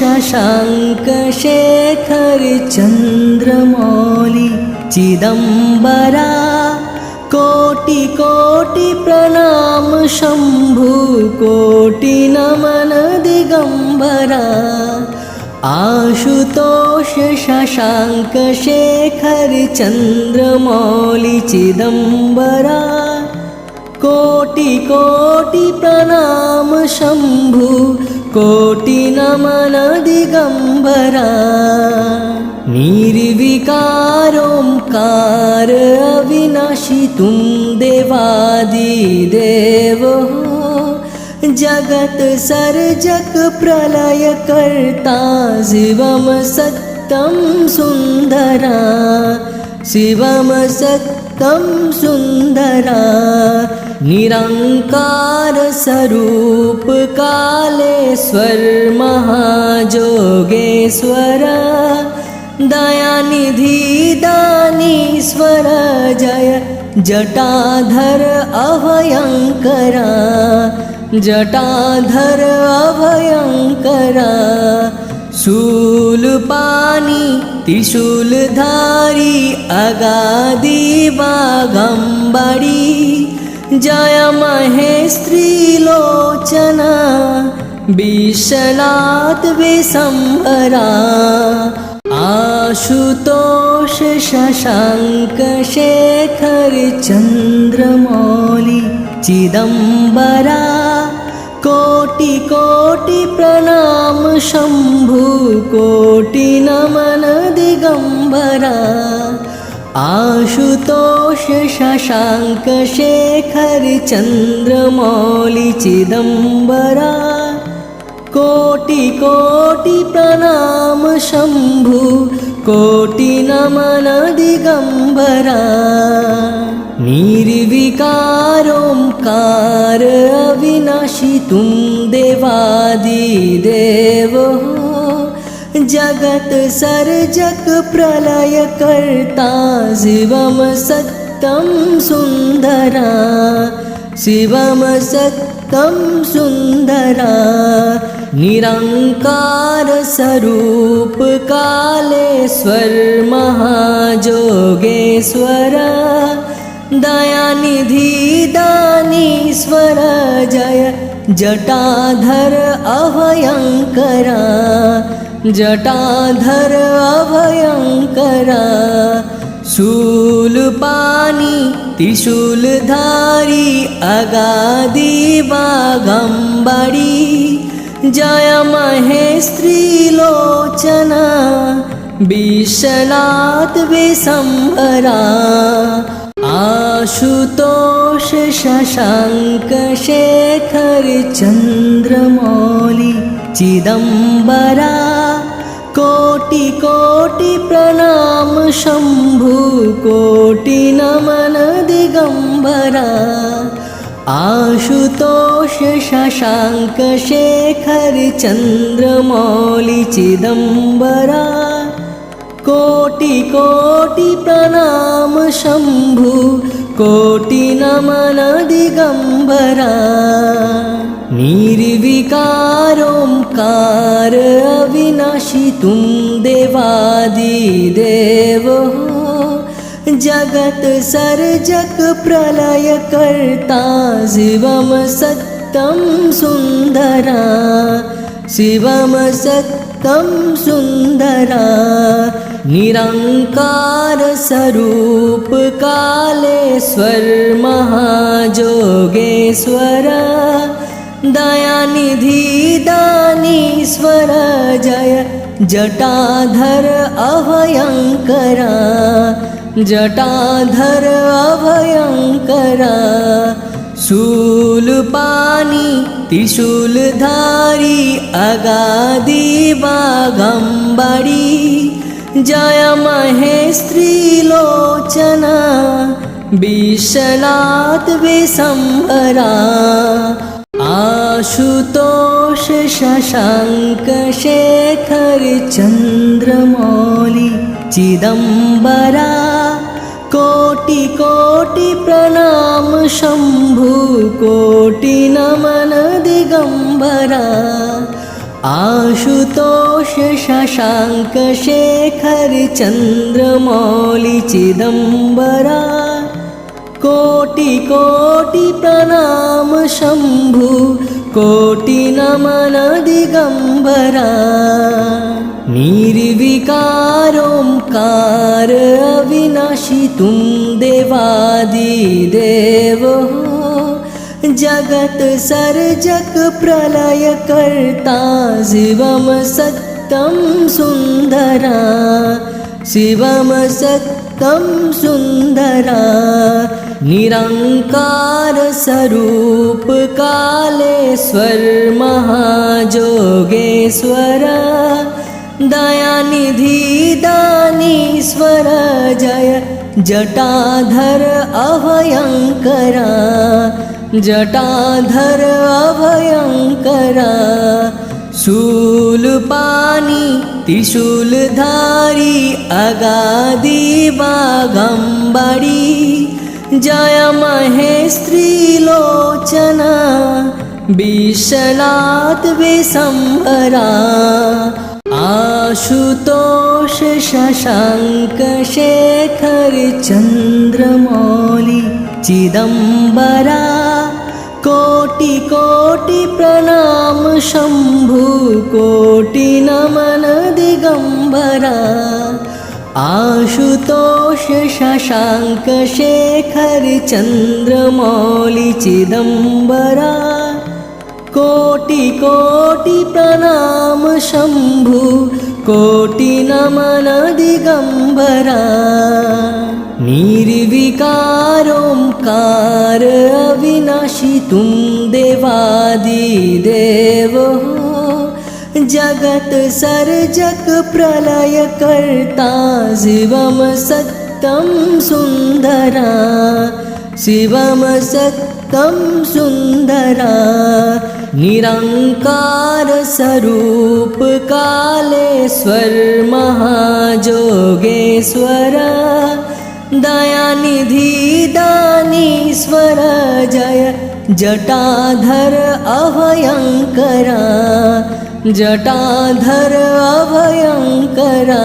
शशाङ्क शेखर चन्द्रमौलि चिदम्बरा कोटि कोटि प्रणाम शम्भु कोटि नमन दिगम्बरा आशुतोष शशाङ्क शेखर चन्द्रमौलि चिदम्बरा कोटि कोटि प्रणाम शम्भु कोटि नमन दिगम्बरा निर्विकार ओंकार अविनाशी तुम देवादिदेव हो जगत सर्जक प्रलय कर्ता शिवम सत्यम सुंदरा शिवम सत्यम सुंदरा निरंकार स्वरूप कालेश्वर महाजोगेश्वर दयानिधि दानीश्वर जय जटाधर अभयंकरा जटाधर अभयंकरा शूलपाणि त्रिशूलधारी अगाधि बागंबरी जय महेस्त्री लोचना विश्वनाथ विशंभरा आशुतोष शशाङ्क शेखर चन्द्रमौलि चिदम्बरा कोटि कोटि प्रणाम शम्भु कोटि नमन दिगम्बरा आशुतोष शशाङ्क शेखर चन्द्रमौलि चिदम्बरा कोटि कोटि प्रणाम शम्भु कोटि नमन दिगम्बरा निर्विकार ओंकार अविनाशी तुम देवादिदेव हो जगत सर्जक प्रलय कर्ता शिवम सत्यम सुंदरा शिवम सत्यम सुंदरा निरंकार स्वरूप कालेश्वर महाजोगेश्वर दयानिधि दानीश्वर जय जटाधर अभयंकरा जटाधर अभयंकरा शूलपाणि त्रिशूलधारी अगाधि बागंबरी जय महेस्त्री लोचना विश्वनाथ विशंभरा आशुतोष शशाङ्क शेखर चन्द्रमौलि चिदम्बरा कोटि कोटि प्रणाम शम्भु कोटि नमन दिगम्बरा आशुतोष शशाङ्क शेखर चन्द्रमौलि चिदम्बरा कोटि कोटि प्रणाम शम्भु कोटि नमन दिगम्बरा निर्विकार ओंकार अविनाशी तुम देवादिदेव हो जगत सर्जक प्रलय कर्ता शिवम सत्यम सुंदरा शिवम सत्यम सुंदरा निरंकार स्वरूप कालेश्वर महाजोगेश्वर दयानिधि दानीश्वर जय जटाधर अभयंकरा जटाधर अभयंकरा शूलपाणि त्रिशूलधारी अगाधि बागंबरी जय महेस्त्री लोचना विश्वनाथ विशंभरा आशुतोष शशाङ्क शेखर चन्द्रमौलि चिदम्बरा कोटि कोटि प्रणाम शम्भु कोटि नमन दिगम्बरा आशुतोष शशांक शेखर चंद्रमौली चिदंबरा कोटि कोटि प्रणाम शंभु कोटि नमन दिगंबरा निर्विकार ओंकार अविनाशी तुम देवादिदेव हो जगत सर्जक प्रलय कर्ता शिवम सत्यम सुंदरा शिवम सत्यम सुंदरा निरंकार स्वरूप कालेश्वर महाजोगेश्वर दयानिधि दानीश्वर जय जटाधर अभयंकरा जटाधर अभयंकरा शूलपाणि त्रिशूलधारी अगाधि बागंबरी जय महेस्त्री लोचना विश्वनाथ विशंभरा आशुतोष शशांक शेखर चंद्रमौली चिदंबरा कोटि कोटि प्रणाम शंभु कोटि नमन दिगंबरा आशुतोष शशांक शेखर चंद्रमौली चिदंबरा कोटि कोटि प्रणाम शंभु कोटि नमन दिगंबरा निर्विकार ओंकार अविनाशी तुम देवादिदेव हो जगत सर्जक प्रलय कर्ता शिवम सत्यम सुंदरा शिवम सत्यम सुंदरा निरंकार स्वरूप कालेश्वर महाजोगेश्वर दयानिधि दानीश्वर जय जटाधर अभयंकरा जटाधर अभयंकरा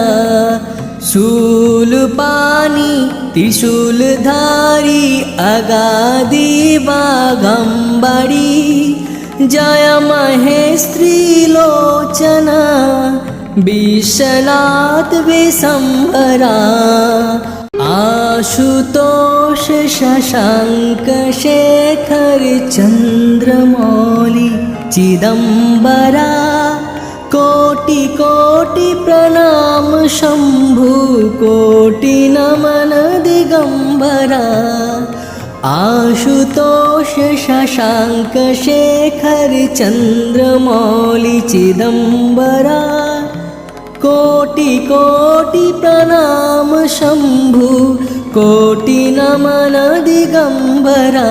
शूलपाणि त्रिशूलधारी अगाधि बागंबरी जय महेस्त्री लोचना विश्वनाथ विशंभरा आशुतोष शशांक शेखर चंद्रमौली चिदंबरा कोटि कोटि प्रणाम शंभु कोटि नमन दिगंबरा आशुतोष शशांक शेखर चंद्रमौली चिदंबरा कोटि कोटि प्रणाम शंभु कोटि नमन दिगंबरा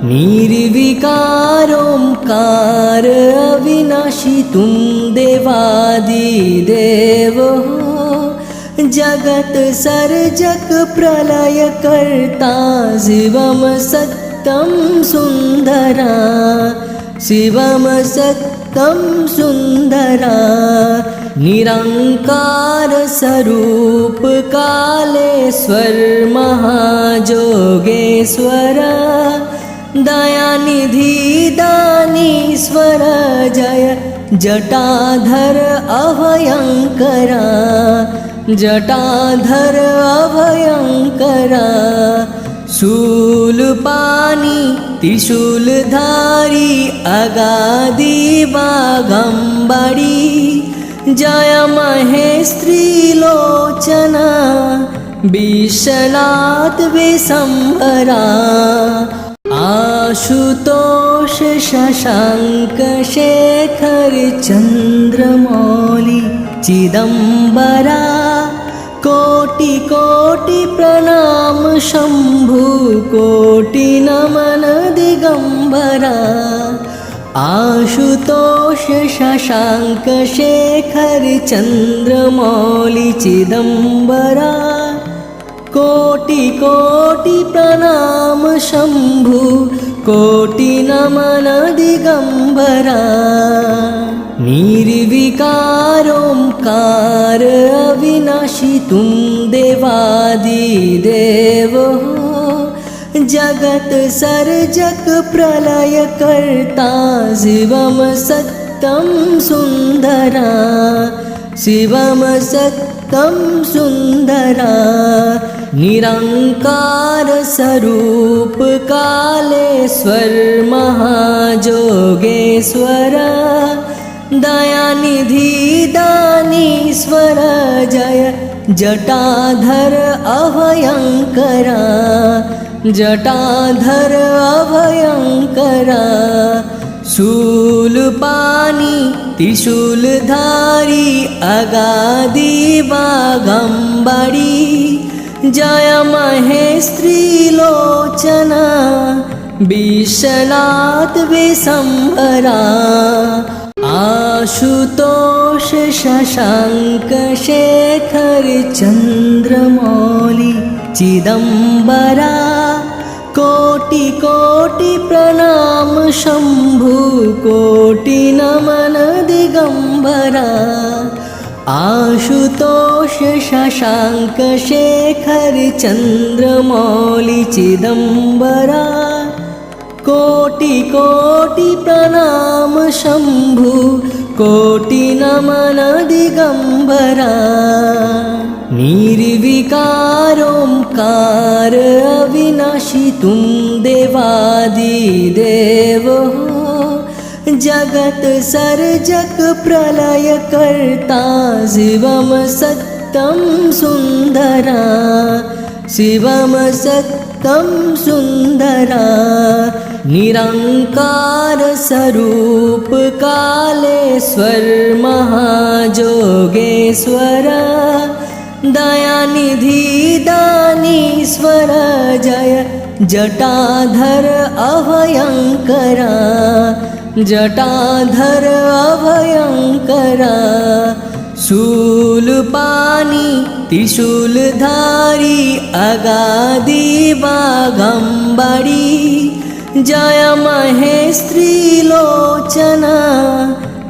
निर्विकार ओंकार अविनाशी तुम देवादिदेव हो जगत सर्जक प्रलय कर्ता शिवम सत्यम सुंदरा शिवम सत्यम सुंदरा निरंकार स्वरूप कालेश्वर महाजोगेश्वर दयानिधि दानीश्वर जय जटाधर अभयंकरा जटाधर अभयंकरा शूलपाणि त्रिशूलधारी अगाधि बागंबरी जय महेस्त्री लोचना विश्वनाथ विशंभरा आशुतोष शशांक शेखर चंद्रमौली चिदंबरा कोटि कोटि प्रणाम शंभु कोटि नमन दिगंबरा आशुतोष शशांक शेखर चंद्रमौली चिदंबरा कोटि कोटि प्रणाम शंभु कोटि नमन दिगंबरा। निर्विकार ओंकार अविनाशी तुम देवादिदेव हो। जगत सर्जक प्रलय कर्ता शिवम सत्यम सुंदरा, शिवम सत्यम सुंदरा। निरंकार स्वरूप कालेश्वर महाजोगेश्वर, दयानिधि दानीश्वर जय जटाधर अभयंकरा, जटाधर अभयंकरा। शूलपाणि त्रिशूलधारी अगाधि बागंबरी, जय महेस्त्री लोचना विश्वनाथ विशंभरा। आशुतोष शशांक शेखर चंद्रमौली चिदंबरा, कोटि कोटि प्रणाम शंभु कोटि नमन दिगंबरा। आशुतोष शशांक शेखर चंद्रमौली चिदंबरा, कोटि कोटि प्रणाम शंभु कोटि नमन दिगंबरा। निर्विकार ओंकार अविनाशी तुम देवादिदेव हो। जगत सर्जक प्रलय कर्ता शिवम सत्यम सुंदरा, शिवम सत्यम सुंदरा। निरंकार स्वरूप कालेश्वर महाजोगेश्वर, दयानिधि दानीश्वर जय जटाधर अभयंकरा, जटाधर अभयंकरा। शूलपाणि त्रिशूलधारी अगाधि बागंबरी, जय महेस्त्री लोचना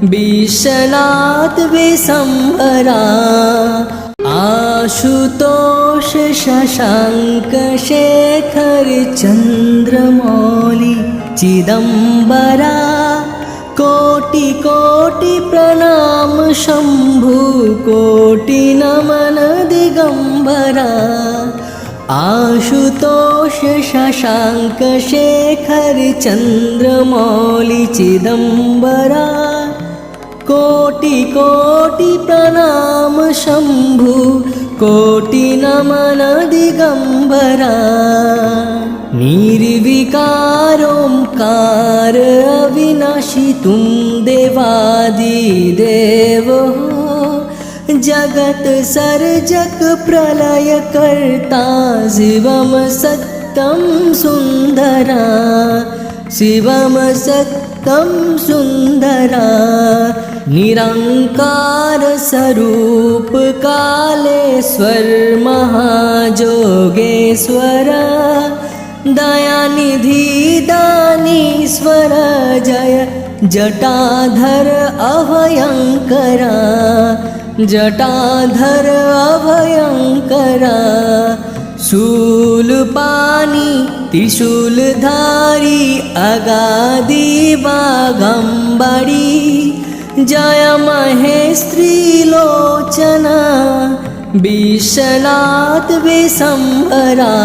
विश्वनाथ विशंभरा। आशुतोष शशांक शेखर चंद्रमौली चिदंबरा, कोटि कोटि प्रणाम शंभु कोटि नमन दिगंबरा। आशुतोष शशांक शेखर चंद्रमौली चिदंबरा, कोटि कोटि प्रणाम शंभु कोटि नमन दिगंबरा। निर्विकार ओंकार अविनाशी तुम देवादिदेव हो। जगत सर्जक प्रलय कर्ता शिवम सत्यम सुंदरा, शिवम सत्यम सुंदरा। निरंकार स्वरूप कालेश्वर महाजोगेश्वर, दयानिधि दानीश्वर जय जटाधर अभयंकरा, जटाधर अभयंकरा। शूलपाणि त्रिशूलधारी अगाधि बागंबरी, जय महेस्त्री लोचना विश्वनाथ विशंभरा।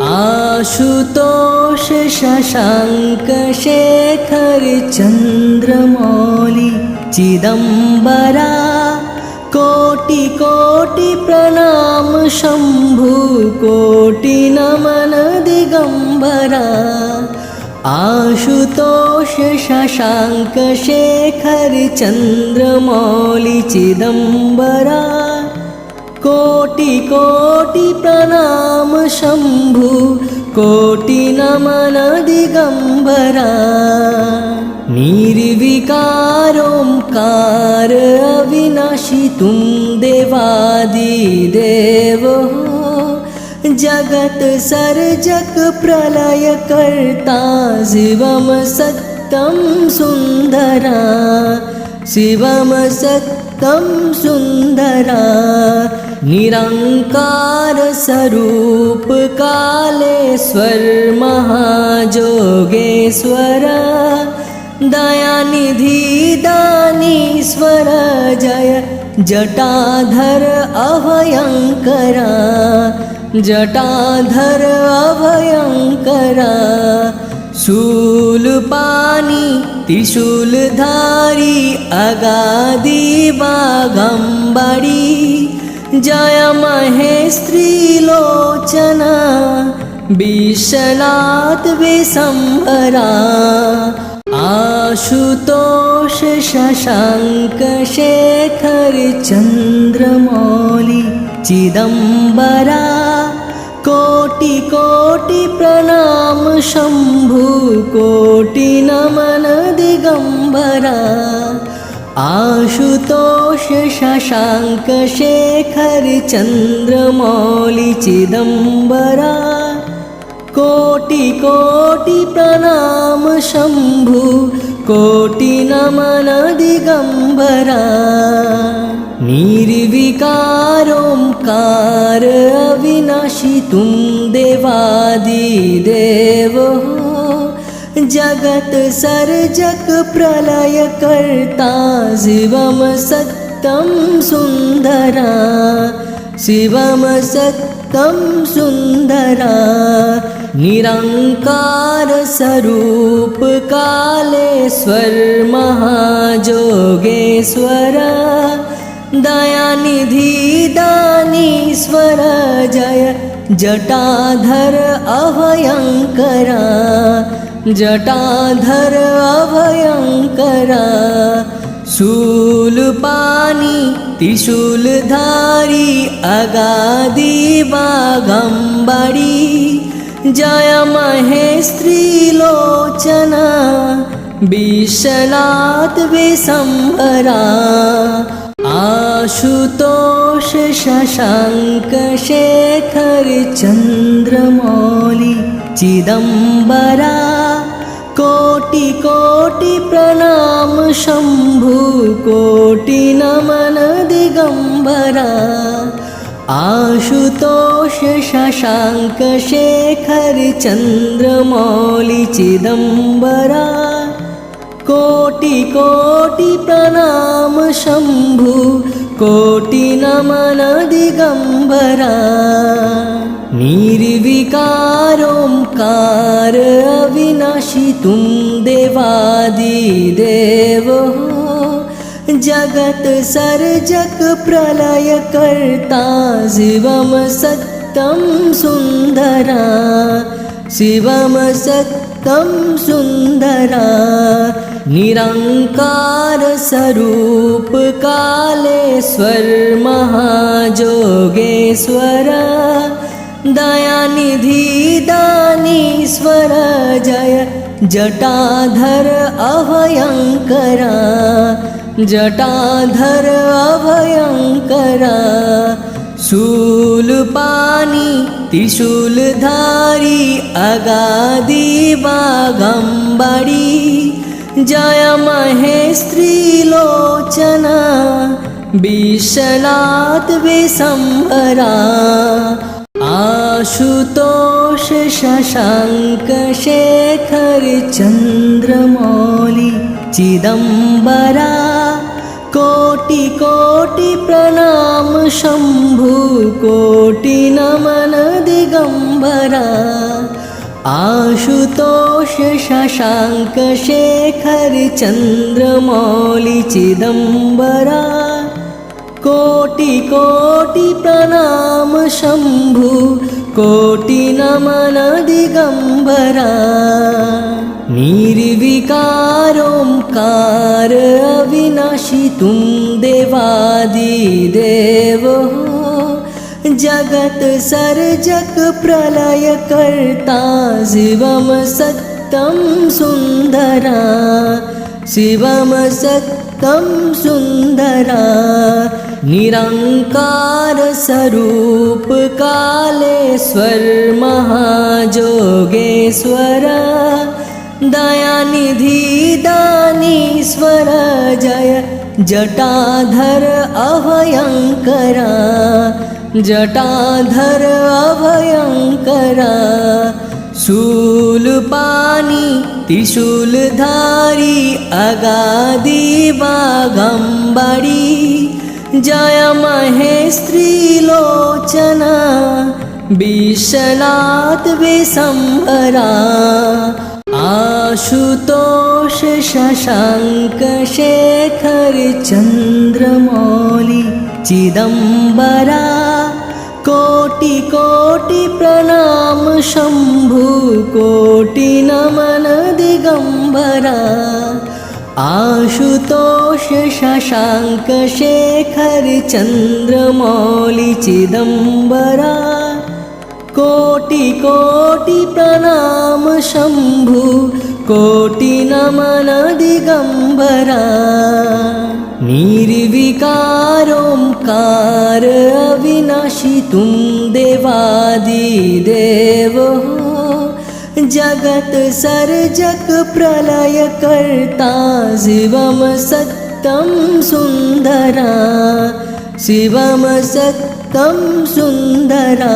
आशुतोष शशांक शेखर चंद्रमौली चिदंबरा, कोटि कोटि प्रणाम शंभु कोटि नमन दिगंबरा। आशुतोष शशांक शेखर चंद्रमौली चिदंबरा, कोटि कोटि प्रणाम शंभु कोटि नमन दिगंबरा। निर्विकार ओंकार अविनाशी तुम देवादिदेव हो। जगत सर्जक प्रलय कर्ता शिवम सत्यम सुंदरा, शिवम सत्यं सुन्दरा निरंकार स्वरूप कालेश्वर महाजोगेश्वर दयानिधि दानीश्वर जय जटाधर अभयंकरा जटाधर अभयंकरा शूलपाणि त्रिशूलधारी अगाधि बागंबरी जय महेस्त्री लोचना विश्वनाथ विशंभरा आशुतोष शशांक शेखर चंद्रमौली चिदंबरा कोटि कोटि प्रणाम शंभु कोटि नमन दिगंबरा आशुतोष शशांक शेखर चंद्रमौली चिदंबरा कोटि कोटि प्रणाम शंभु कोटि नमन दिगंबरा निर्विकार ओंकार अविनाशी तुम देवादिदेव हो जगत सर्जक प्रलय कर्ता शिवम सत्यं सुन्दरा शिवम सत्यं सुन्दरा निरंकार स्वरूप कालेश्वर महाजोगेश्वर दयानिधि दानीश्वर जय जटाधर अभयंकरा जटाधर अभयंकरा शूलपाणि त्रिशूलधारी अगाधि बागंबरी जय महेस्त्री लोचना विश्वनाथ विशंभरा आशुतोष शशांक शेखर चंद्रमौली चिदंबरा कोटि कोटि प्रणाम शंभु कोटि नमन दिगंबरा आशुतोष शशांक शेखर चंद्रमौली चिदंबरा कोटि कोटि प्रणाम शंभु कोटि नमन दिगंबरा निर्विकार ओंकार अविनाशी तुम देवादिदेव हो जगत सर्जक प्रलय कर्ता शिवम सत्यं सुन्दरा शिवम सत्यं सुन्दरा निरंकार स्वरूप कालेश्वर महाजोगेश्वर दयानिधि दानीश्वर जय जटाधर अभयंकरा जटाधर अभयंकरा शूलपाणि त्रिशूलधारी अगाधि बागंबरी जय महेस्त्री लोचना विश्वनाथ विशंभरा आशुतोष शशांक शेखर चंद्रमौली चिदंबरा कोटि कोटि प्रणाम शंभु कोटि नमन दिगंबरा आशुतोष शशांक शेखर चंद्रमौली चिदंबरा कोटि कोटि प्रणाम शंभु कोटि नमन दिगंबरा निर्विकार ओंकार अविनाशी तुम देवादिदेव हो जगत सर्जक प्रलय कर्ता शिवम सत्यं सुन्दरा शिवम सत्यं सुन्दरा निरंकार स्वरूप कालेश्वर महाजोगेश्वर दयानिधि दानीश्वर जय जटाधर अभयंकरा जटाधर अभयंकरा शूलपाणि त्रिशूलधारी अगाधि बाघम्बरी जय महेस्त्रीलोचना विश्वनाथ विशंभरा आशुतोष शशांक शेखर चंद्रमौली चिदंबरा कोटि कोटि प्रणाम शंभु कोटि नमन दिगंबरा आशुतोष शशांक शेखर चंद्रमौली चिदंबरा कोटि कोटि प्रणाम शंभु कोटि नमन दिगंबरा निर्विकार ओंकार अविनाशी तुम देवादिदेव हो जगत सर्जक प्रलय कर्ता शिवम सत्यम सुंदरा शिवम सत्यम सुंदरा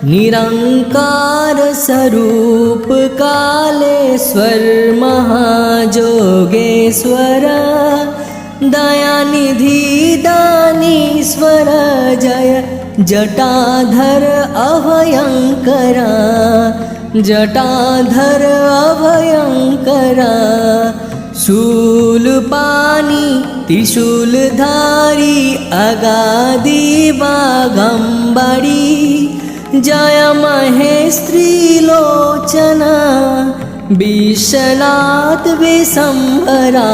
निरंकार स्वरूप कालेश्वर महाजोगेश्वर दयानिधि दानीश्वर जय जटाधर अभयंकरा जटाधर अभयंकरा शूलपाणि त्रिशूलधारी अगाधि बाघम्बरी जय महेस्त्रीलोचना विश्वनाथ विशंभरा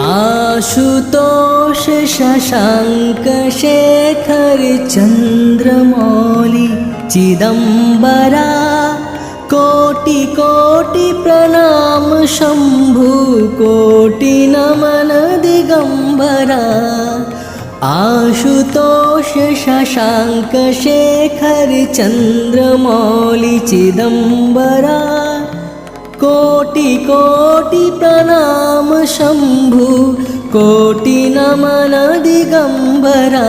आशुतोष शशांक शेखर चंद्रमौली चिदंबरा कोटि कोटि प्रणाम शंभु कोटि नमन दिगंबरा आशुतोष शशांक शेखर चंद्रमौली चिदंबरा कोटि कोटि प्रणाम शंभु कोटि नमन दिगंबरा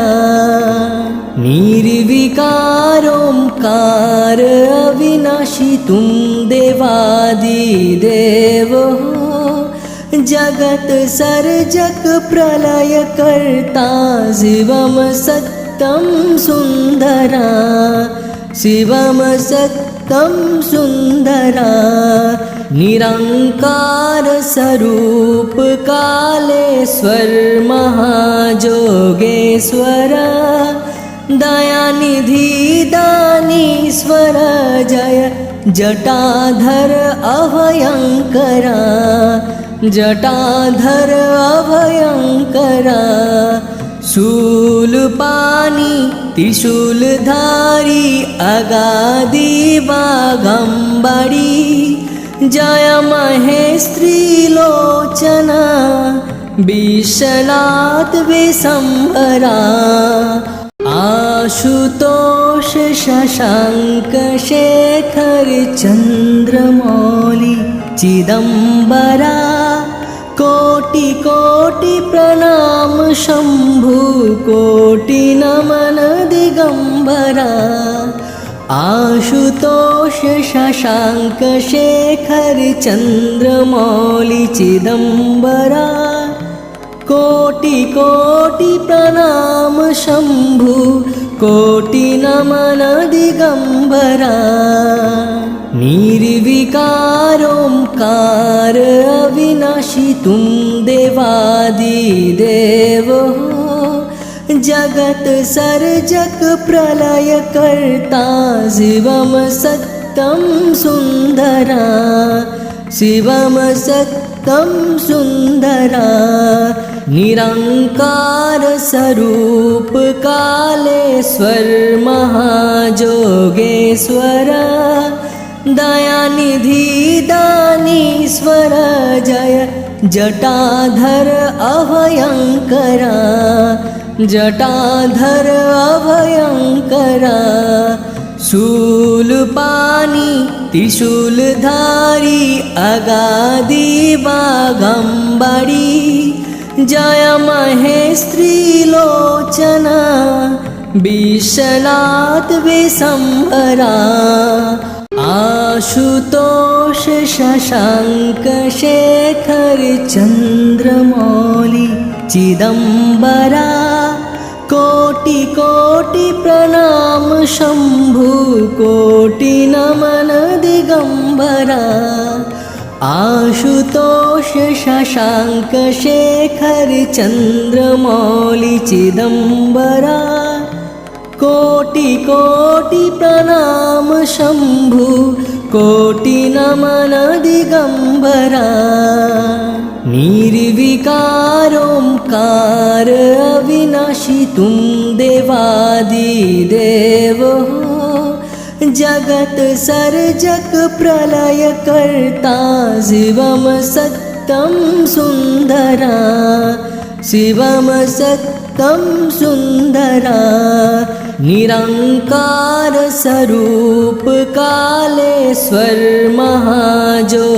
निर्विकार ओंकार अविनाशी तुम देवादिदेव हो जगत सर्जक प्रलय कर्ता शिवम सत्यम सुंदरा शिवम सत्यम सुंदरा निरंकार स्वरूप कालेश्वर महाजोगेश्वर दयानिधि दानीश्वर जय जटाधर अभयंकरा जटाधर अभयंकरा शूलपाणि त्रिशूलधारी अगाधि बाघम्बरी जय महेस्त्रीलोचना विश्वनाथ विशंभरा आशुतोष शशांक शेखर चंद्रमौली चिदंबरा कोटि कोटि प्रणाम शंभु कोटि नमन दिगंबरा आशुतोष शशांक शेखर चंद्रमौली चिदंबरा कोटि कोटि प्रणाम शंभु कोटि नमन दिगंबरा निर्विकार ओंकार अविनाशी तुम देवादिदेव हो जगत सर्जक प्रलय कर्ता शिवम सत्यम सुंदरा शिवम सत्यम सुंदरा निरंकार स्वरूप कालेश्वर महाजोगेश्वर दयानिधि दानीश्वर जय जटाधर अभयंकरा जटाधर अभयंकरा शूलपाणि त्रिशूलधारी अगाधि बागंबरी जय महेस्त्री लोचना विश्वनाथ विशंभरा आशुतोष शशांक शेखर चंद्रमौली चिदंबरा कोटि कोटि प्रणाम शंभु कोटि नमन दिगंबरा आशुतोष शशांक शेखर चंद्रमौली चिदंबरा कोटि कोटि प्रणाम शंभु कोटि नमन दिगंबरा निर्विकार ओंकार अविनाशी तुम देवादिदेव हो जगत सर्जक प्रलय कर्ता शिवम सत्यम सुंदरा शिवम सत्यम सुंदरा निरंकार स्वरूप कालेश्वर महाजोगेश्वर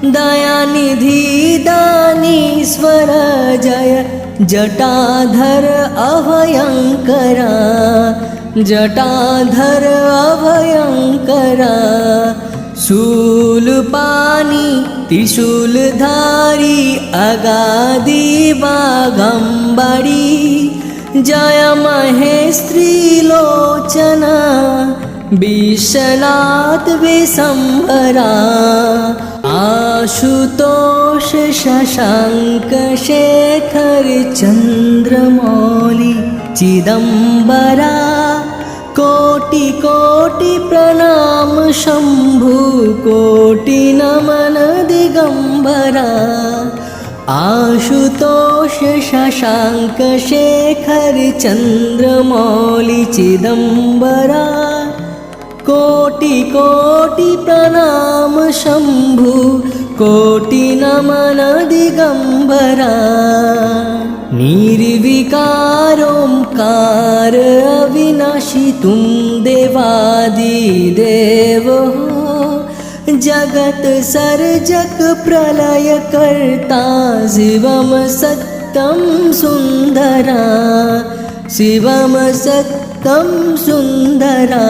दयानिधि दानीश्वर जय जटाधर अभयंकरा जटाधर अभयंकरा शूलपाणि त्रिशूलधारी अगाधि बागंबरी जय महेस्त्री लोचना विश्वनाथ विशंभरा आशुतोष शशांक शेखर चंद्रमौली चिदंबरा कोटि कोटि प्रणाम शंभु कोटि नमन दिगंबरा आशुतोष शशांक शेखर चंद्रमौली चिदंबरा कोटि कोटि प्रणाम शंभु कोटि नमन दिगंबरा निर्विकार ओंकार अविनाशी तुम देवादिदेव हो जगत सर्जक प्रलय कर्ता शिवम सत्यम सुंदरा शिवम सत्यम सुंदरा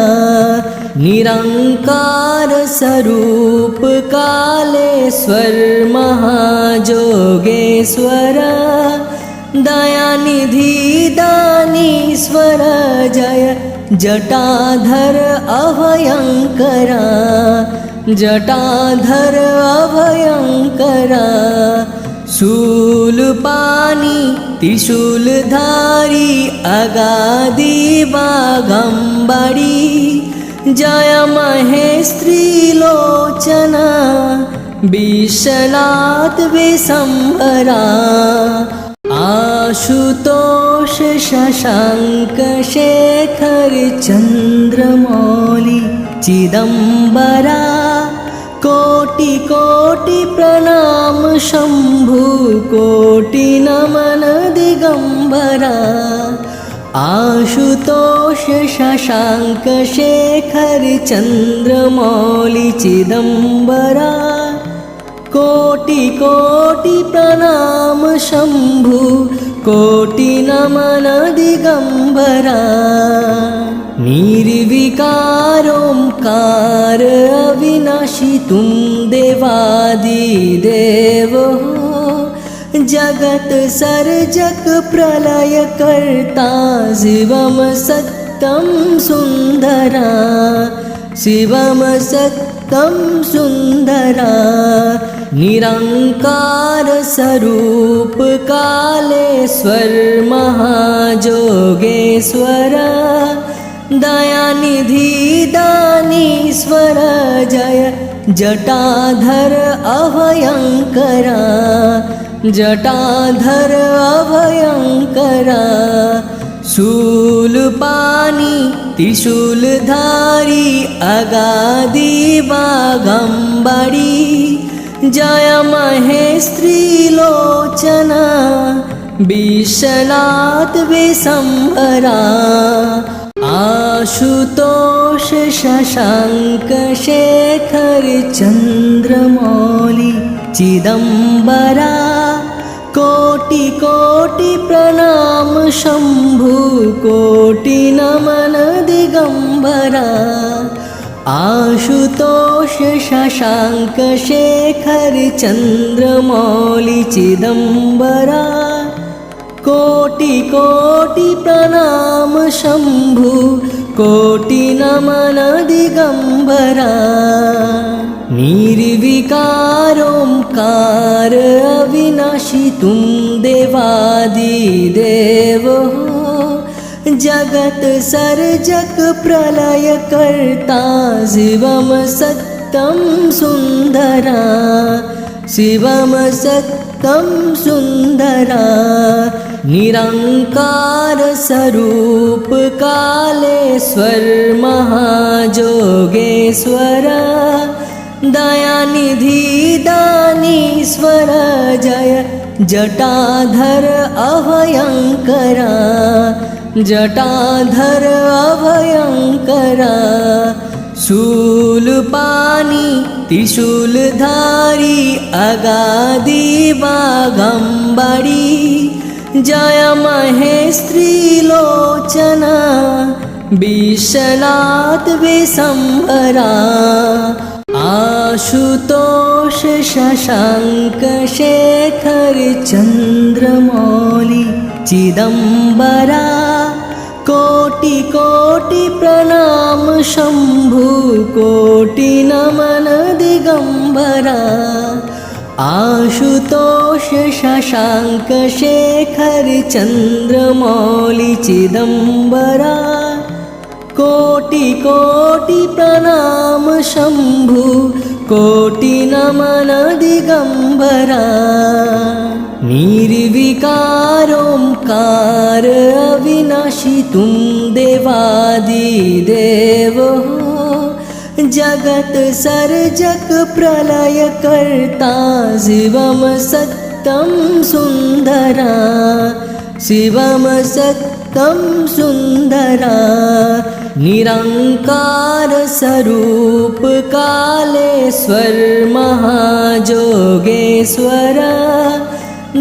निरंकार स्वरूप कालेश्वर महाजोगेश्वर दयानिधि दानीश्वर जय जटाधर अभयंकरा जटाधर अभयंकरा शूलपाणि त्रिशूलधारी अगाधि बागंबरी जय महेस्त्री लोचना विश्वनाथ विशंभरा आशुतोष शशांक शेखर चंद्रमौली चिदंबरा कोटि कोटि प्रणाम शंभु कोटि नमन दिगंबरा आशुतोष शशांक शेखर चंद्रमौली चिदंबरा कोटि कोटि प्रणाम शंभु कोटि नमन दिगंबरा निर्विकार ओंकार अविनाशी तुम देवादिदेव हो जगत सर्जक प्रलय कर्ता शिवम सत्यम सुंदरा शिवम सत्यम सुंदरा निरंकार स्वरूप कालेश्वर महाजोगेश्वर दयानिधि दानीश्वर जय जटाधर अभयंकरा जटाधर अभयंकरा शूलपाणि त्रिशूलधारी अगाधि बागंबरी जय महेस्त्री लोचना विश्वनाथ विशंभरा आशुतोष शशाङ्क शेखर चन्द्रमौलि चिदम्बरा कोटि कोटि प्रणाम शम्भु कोटि नमन दिगम्बरा आशुतोष शशाङ्क शेखर चन्द्रमौलि चिदम्बरा कोटि कोटि प्रणाम शम्भु कोटि नमन दिगम्बरा निर्विकार ओंकार अविनाशी तुम देवादिदेव हो जगत सर्जक प्रलय कर्ता शिवम सत्यम सुंदरा शिवम सत्यम सुंदरा निरंकार स्वरूप कालेश्वर महाजोगेश्वर दयानिधि दानीश्वर जय जटाधर अभयंकरा जटाधर अभयंकरा शूलपाणि त्रिशूलधारी अगाधि बागंबरी जय महेस्त्री लोचना विश्वनाथ विशंभरा आशुतोष शशाङ्क शेखर चन्द्रमौलि चिदम्बरा कोटि कोटि प्रणाम शम्भु कोटि नमन दिगम्बरा आशुतोष शशाङ्क शेखर चन्द्रमौलि चिदम्बरा कोटि कोटि प्रणाम शम्भु कोटि नमन दिगम्बरा निर्विकार ओंकार अविनाशी तुम देवादिदेव हो जगत सर्जक प्रलय कर्ता शिवम सत्यम सुंदरा शिवम सत्यम सुंदरा निरंकार स्वरूप कालेश्वर महाजोगेश्वर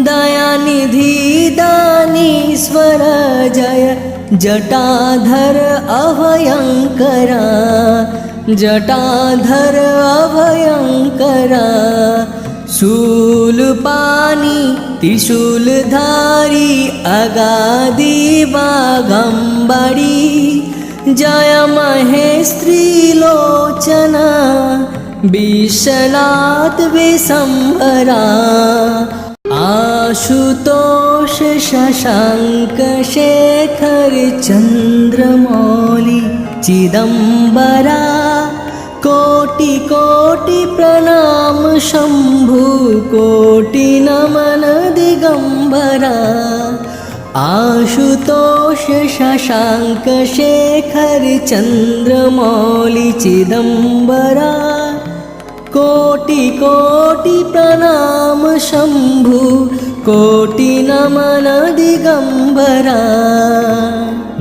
दयानिधि दानीश्वर जय जटाधर अभयंकरा जटाधर अभयंकरा शूलपाणि त्रिशूलधारी अगाधि बागंबरी जय महेस्त्री लोचना विश्वनाथ विशंभरा आशुतोष शशाङ्क शेखर चन्द्रमौलि चिदम्बरा कोटि कोटि प्रणाम शम्भु कोटि नमन दिगम्बरा आशुतोष शशाङ्क शेखर चन्द्रमौलि चिदम्बरा कोटि कोटि प्रणाम शम्भु कोटि नमन दिगम्बरा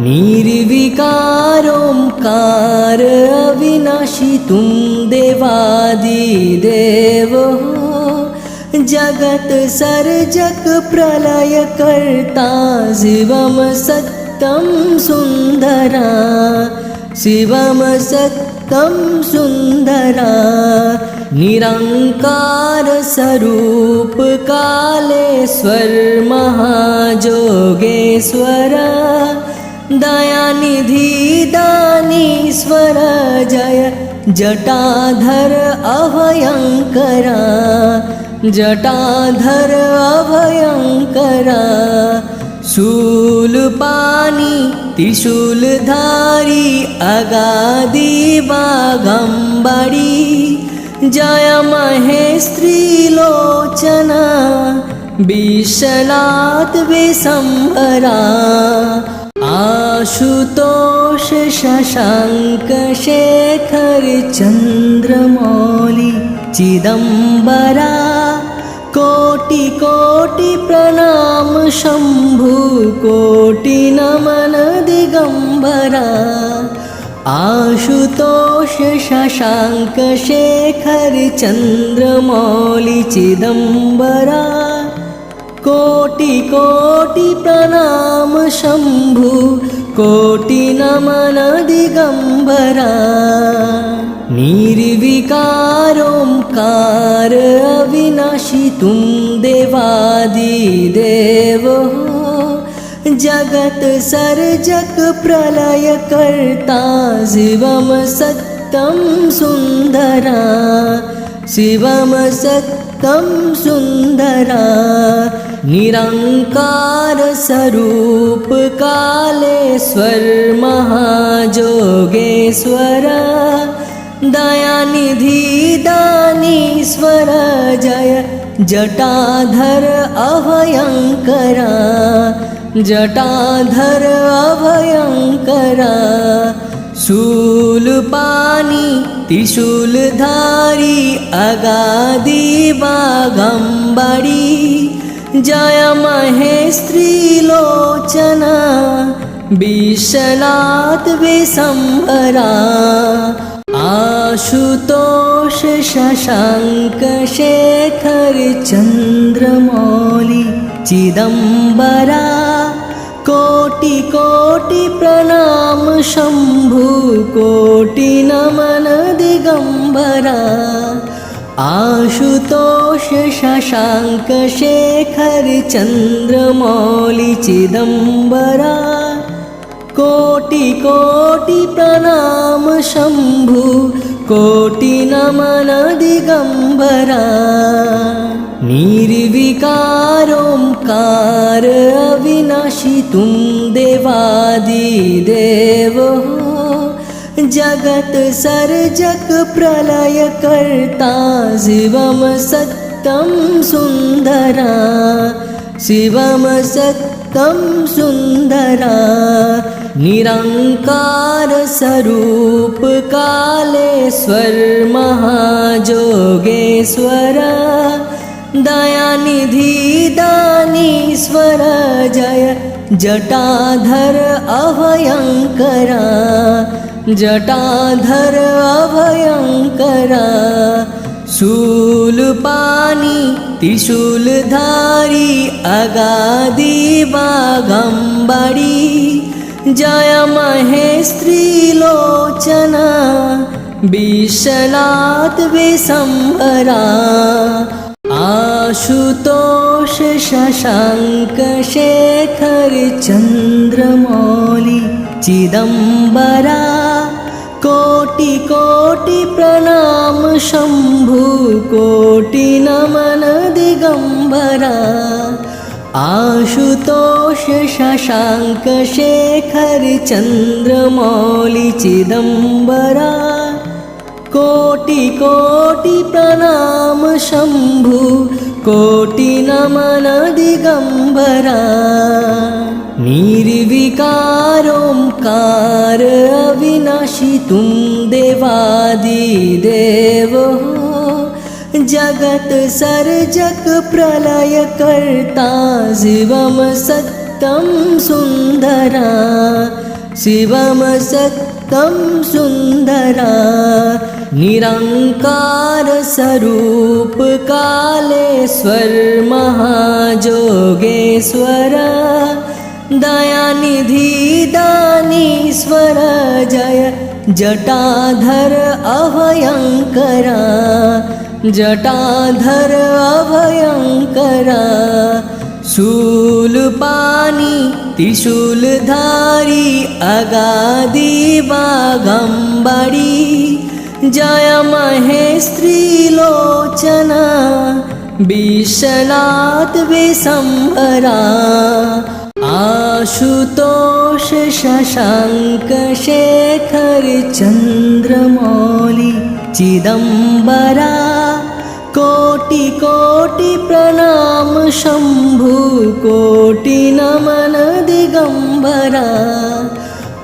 निर्विकार ओंकार अविनाशी तुम देवादिदेव हो जगत सर्जक प्रलय कर्ता शिवम सत्यम सुंदरा शिवम सत्यम सुंदरा निरंकार स्वरूप कालेश्वर महाजोगेश्वर दयानिधि दानीश्वर जय जटाधर अभयंकरा जटाधर अभयंकरा शूलपाणि त्रिशूलधारी अगाधि बागंबरी जय महेस्त्री लोचना विश्वनाथ विशंभरा आशुतोष शशाङ्क शेखर चन्द्रमौलि चिदम्बरा कोटि कोटि प्रणाम शम्भु कोटि नमन दिगम्बरा आशुतोष शशांक शेखर चंद्रमौली चिदंबरा कोटि कोटि प्रणाम शंभु कोटि नमन दिगंबरा निर्विकार ओंकार अविनाशी तुम देवादिदेव हो जगत सर्जक प्रलय कर्ता शिवम सत्यम सुंदरा शिवम सत्यम सुंदरा निरंकार स्वरूप कालेश्वर महाजोगेश्वर दयानिधि दानीश्वर जय जटाधर अभयंकरा जटाधर अभयंकरा शूलपाणि त्रिशूलधारी अगाधि बागंबरी जय महेस्त्री लोचना विशलात् विशंभरा आशुतोष शशांक शेखर चंद्रमौली चिदंबरा कोटि कोटि प्रणाम शंभु कोटि नमन दिगंबरा आशुतोष शशांक शेखर चंद्रमौली चिदंबरा कोटि कोटि प्रणाम शंभु कोटि नमन दिगंबरा निर्विकार ओंकार अविनाशी तुम देवादिदेव हो जगत सर्जक प्रलय कर्ता शिवम सत्यम सुंदरा शिवम सत्यम सुंदरा निरंकार स्वरूप कालेश्वर महाजोगेश्वर दयानिधि दानीश्वर जय जटाधर अभयंकरा जटाधर अभयंकरा शूलपाणि त्रिशूलधारी अगाधि बागंबरी जय महेस्त्री लोचना विशलात् विशंभरा आशुतोष शशांक शेखर चंद्रमौली चिदंबरा कोटि कोटि प्रणाम शंभु कोटि नमन दिगंबरा आशुतोष शशांक शेखर चंद्रमौली चिदंबरा कोटि कोटि प्रणाम शंभु कोटि नमन दिगंबरा निर्विकार ओंकार अविनाशी तुम देवादिदेव हो जगत सर्जक प्रलय कर्ता शिवम सत्यम सुंदरा शिवम सत्यम सुंदरा निरंकार स्वरूप कालेश्वर महाजोगेश्वर दयानिधि दानीश्वर जय जटाधर अभयंकरा जटाधर अभयंकरा शूलपाणि त्रिशूलधारी अगाधि बागंबरी जय महेस्त्री लोचना विशलात् विशंभरा आशुतोष शशांक शेखर चंद्रमौली चिदंबरा कोटि कोटि प्रणाम शंभु कोटि नमन दिगंबरा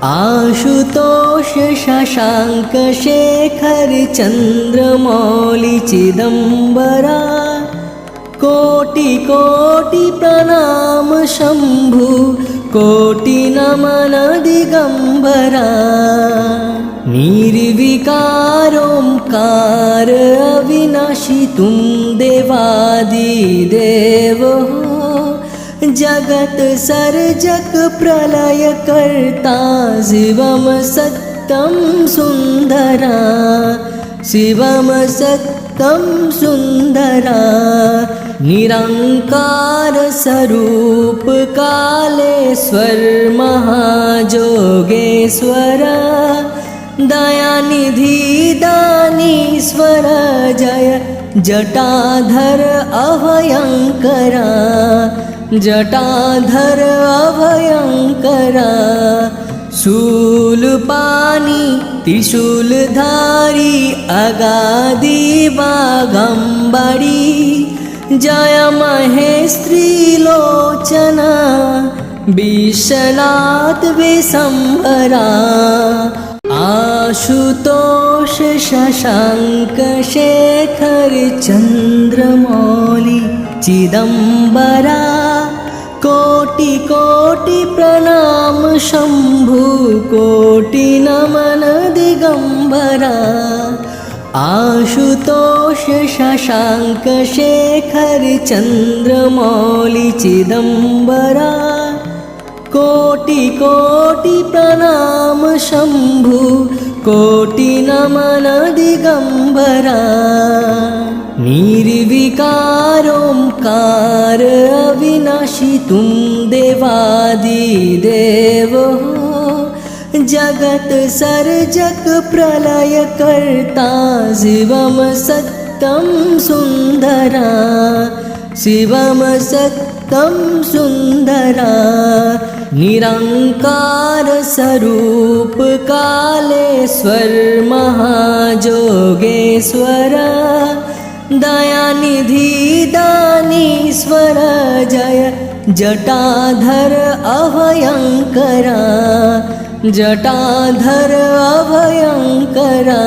आशुतोष शशांक शेखर चंद्रमौली चिदंबरा कोटि कोटि प्रणाम शंभु कोटि नमन दिगंबरा। निर्विकारोंकार अविनाशी तुम देवादिदेव हो। जगत सर्जक प्रलय कर्ता शिवम सत्यम सुंदरा, शिवम सत्यम सुंदरा। निरंकार स्वरूप कालेश्वर महाजोगेश्वर, दयानिधि दानीश्वर जय जटाधर अभयंकरा, जटाधर अभयंकरा। शूलपाणि त्रिशूलधारी अगाधि बागंबरी, जय महेश्री लोचना विश्वनाथ विशंभरा। आशुतोष शशांक शेखर चंद्रमौली चिदंबरा, कोटि कोटि प्रणाम शंभु कोटि नमन दिगंबरा। आशुतोष शशांक शेखर चंद्रमौली चिदंबरा, कोटि कोटि प्रणाम शंभु कोटि नमन दिगंबरा। निर्विकारोंकार अविनाशी तुम देवादिदेव हो। जगत सर्जक प्रलय कर्ता शिवम सत्यम सुंदरा, शिवम सत्यम सुंदरा। निरंकार स्वरूप कालेश्वर महाजोगेश्वर, दयानिधि दानीश्वर जय जटाधर अभयंकरा, जटाधर अभयंकरा।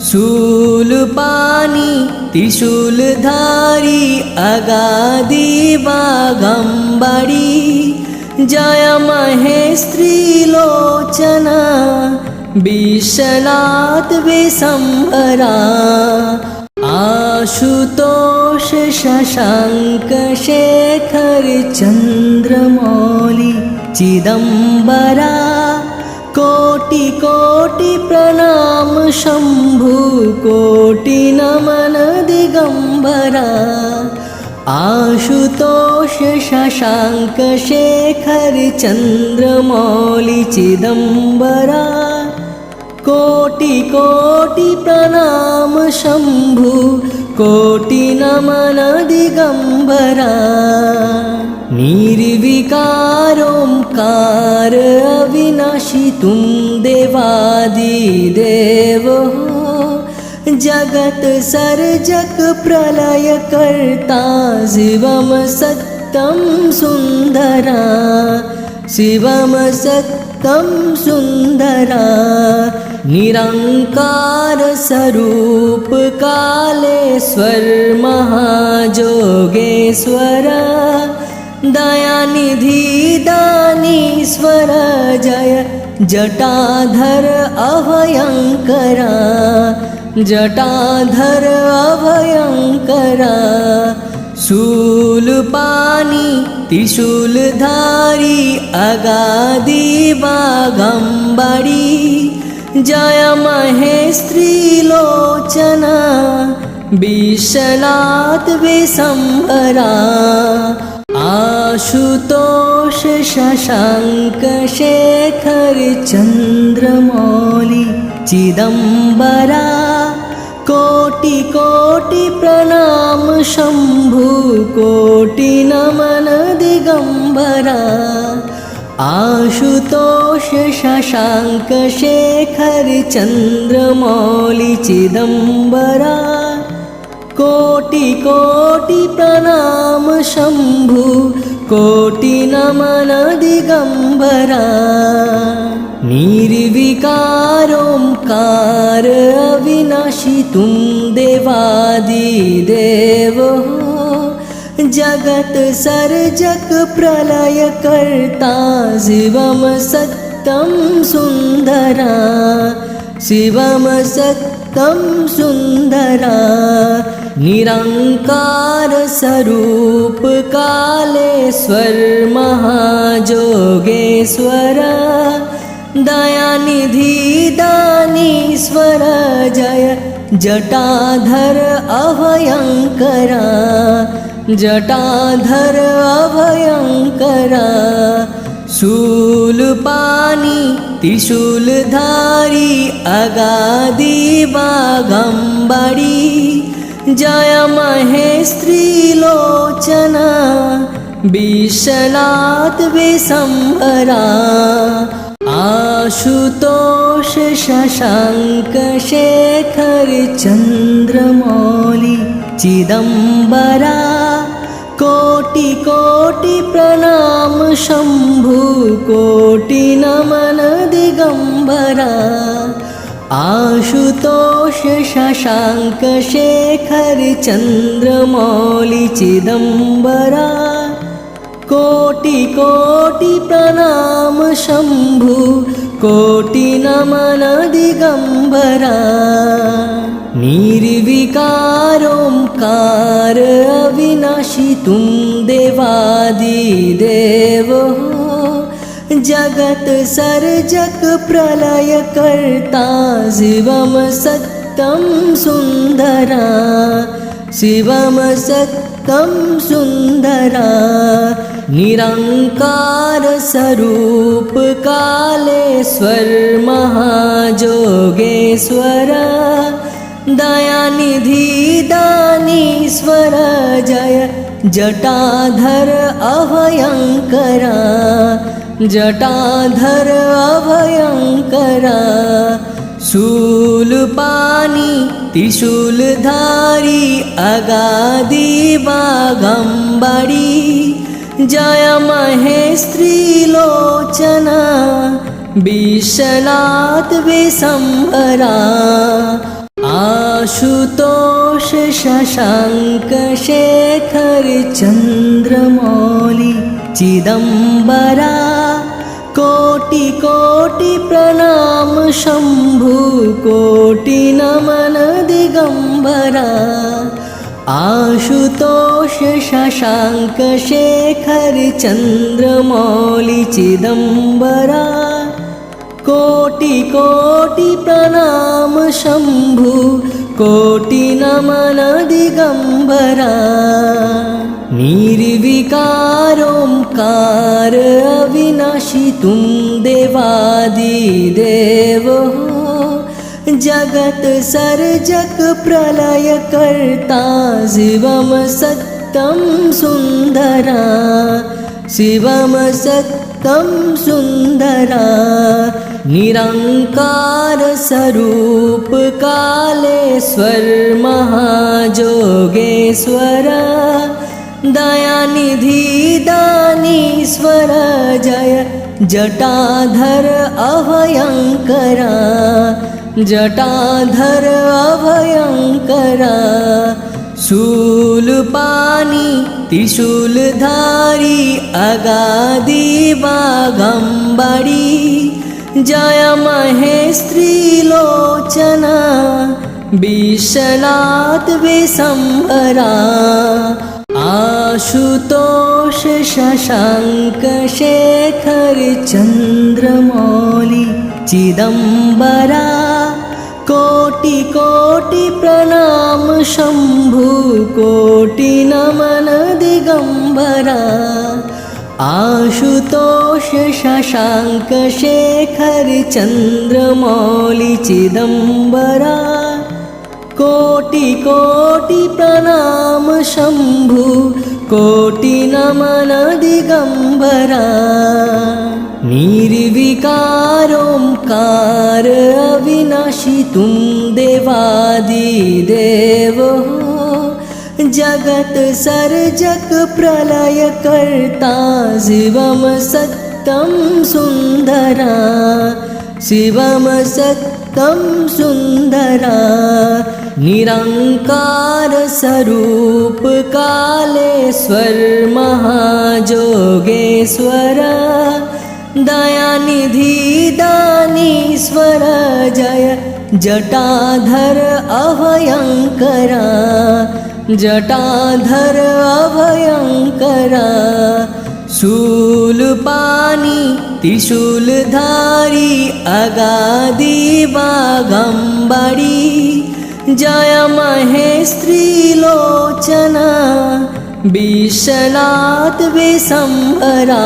शूलपाणि त्रिशूलधारी अगाधि बागंबरी, जय महेश्री लोचना विश्वनाथ विशंभरा। आशुतोष शशांक शेखर चंद्रमौली चिदंबरा, कोटि कोटि प्रणाम शंभु कोटि नमन दिगंबरा। आशुतोष शशांक शेखर चंद्रमौली चिदंबरा, कोटि कोटि प्रणाम शंभु कोटि नमन दिगंबरा। निर्विकारोंकार अविनाशी तुम देवादिदेव हो। जगत सर्जक प्रलय कर्ता शिवम सत्यम सुंदरा, शिवम सत्यम सुंदरा। निरंकार स्वरूप कालेश्वर महाजोगेश्वर, दयानिधि दानीश्वर जय जटाधर अभयंकरा, जटाधर अभयंकरा। शूलपाणि त्रिशूलधारी अगाधि बागंबरी, जय महेश्री लोचना विश्वनाथ विशंभरा। आशुतोष शशांक शेखर चंद्रमौली चिदंबरा, कोटि कोटि प्रणाम शंभु कोटि नमन दिगंबरा। आशुतोष शशांक शेखर चंद्रमौली चिदंबरा, कोटि कोटि प्रणाम शंभु कोटि नमन दिगंबरा। निर्विकारोंकार अविनाशी तुम देवादिदेव हो। जगत सर्जक प्रलय कर्ता शिवम सत्यम सुंदरा, शिवम सत्यं सुन्दरा निरंकार स्वरूप कालेश्वर महाजोगेश्वर दयानिधि दानीश्वर जय जटाधर अभयंकरा जटाधर अभयंकरा शूलपाणि त्रिशूलधारी अगाधि बागंबरी जय महेश्वरी लोचना विश्वनाथ विशंभरा आशुतोष शशांक शेखर चंद्रमौली चिदंबरा कोटि कोटि प्रणाम शंभु कोटि नमन दिगंबरा आशुतोष शशांक शेखर चंद्रमौली चिदंबरा कोटि कोटि प्रणाम शंभु कोटि नमन दिगंबरा निर्विकार ओंकार अविनाशी तुम देवादिदेव हो जगत सर्जक प्रलय कर्ता शिवम सत्यं सुंदरा शिवम सत्यं सुंदरा निरंकार स्वरूप कालेश्वर महाजोगेश्वर दयानिधि दानीश्वर जय जटाधर अभयंकरा जटाधर अभयंकरा शूलपाणि त्रिशूलधारी अगाधि बागंबरी जय महेश्वरी लोचना विश्वनाथ विशंभरा आशुतोष शशांक शेखर चंद्रमौली चिदंबरा कोटि कोटि प्रणाम शंभु कोटि नमन दिगंबरा आशुतोष शशांक शेखर चंद्रमौली चिदंबरा कोटि कोटि प्रणाम शंभु कोटि नमन दिगंबरा निर्विकार ओंकार अविनाशी तुम देवादिदेव हो जगत सर्जक प्रलय कर्ता शिवम सत्यं सुंदरा शिवम सत्यं सुंदरा निरंकार स्वरूप कालेश्वर महाजोगेश्वर दयानिधि दानीश्वर जय जटाधर अभयंकरा जटाधर अभयंकरा शूलपाणि त्रिशूलधारी अगाधि बागंबरी जय महेश्वरी लोचना विश्वनाथ विशंभरा आशुतोष शशांक शेखर चंद्रमौली चिदंबरा कोटि कोटि प्रणाम शंभु कोटि नमन दिगंबरा आशुतोष शशांक शेखर चंद्रमौली चिदंबरा कोटि कोटि प्रणाम शंभु कोटि नमन दिगंबरा निर्विकार ओंकार अविनाशी तुम देवादिदेव हो जगत सर्जक प्रलय कर्ता शिवम सत्यं सुंदरा शिवम सत्यं सुंदरा निरंकार स्वरूप कालेश्वर महाजोगेश्वर दयानिधि दानीश्वर जय जटाधर अभयंकरा जटाधर अभयंकरा शूलपाणि त्रिशूलधारी अगाधि बागंबरी जय महेस्त्री लोचना विश्वनाथ विशंभरा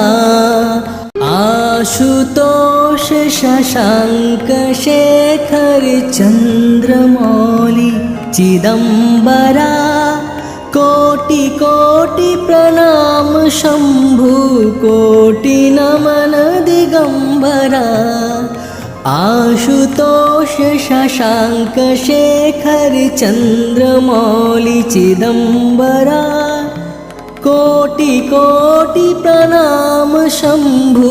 आशुतोष शशांक शेखर चंद्रमौली चिदंबरा कोटि कोटि प्रणाम शंभु कोटि नमन दिगंबरा आशुतोष शशांक शेखर चंद्रमौली चिदंबरा कोटि कोटि प्रणाम शंभु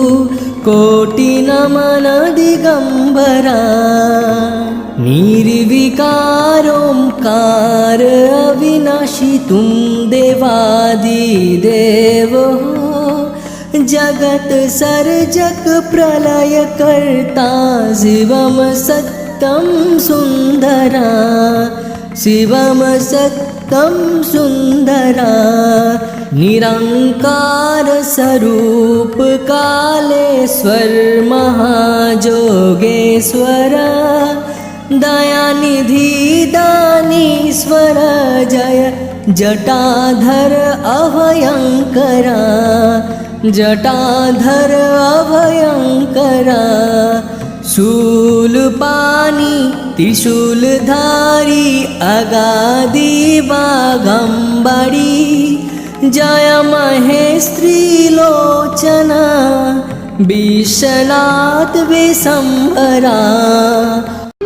कोटि नमन दिगंबरा निर्विकार ओंकार अविनाशी तुम देवादिदेव हो जगत सर्जक प्रलय कर्ता शिवम सत्यम सुंदरा शिवम सत्यम सुंदरा निरंकार स्वरूप कालेश्वर महाजोगेश्वर दयानिधि दानीश्वर जय जटाधर अभयंकरा जटाधर अभयंकरा शूलपाणि त्रिशूलधारी अगाधि बागंबरी जय महेस्त्री लोचना विश्वनाथ विशंभरा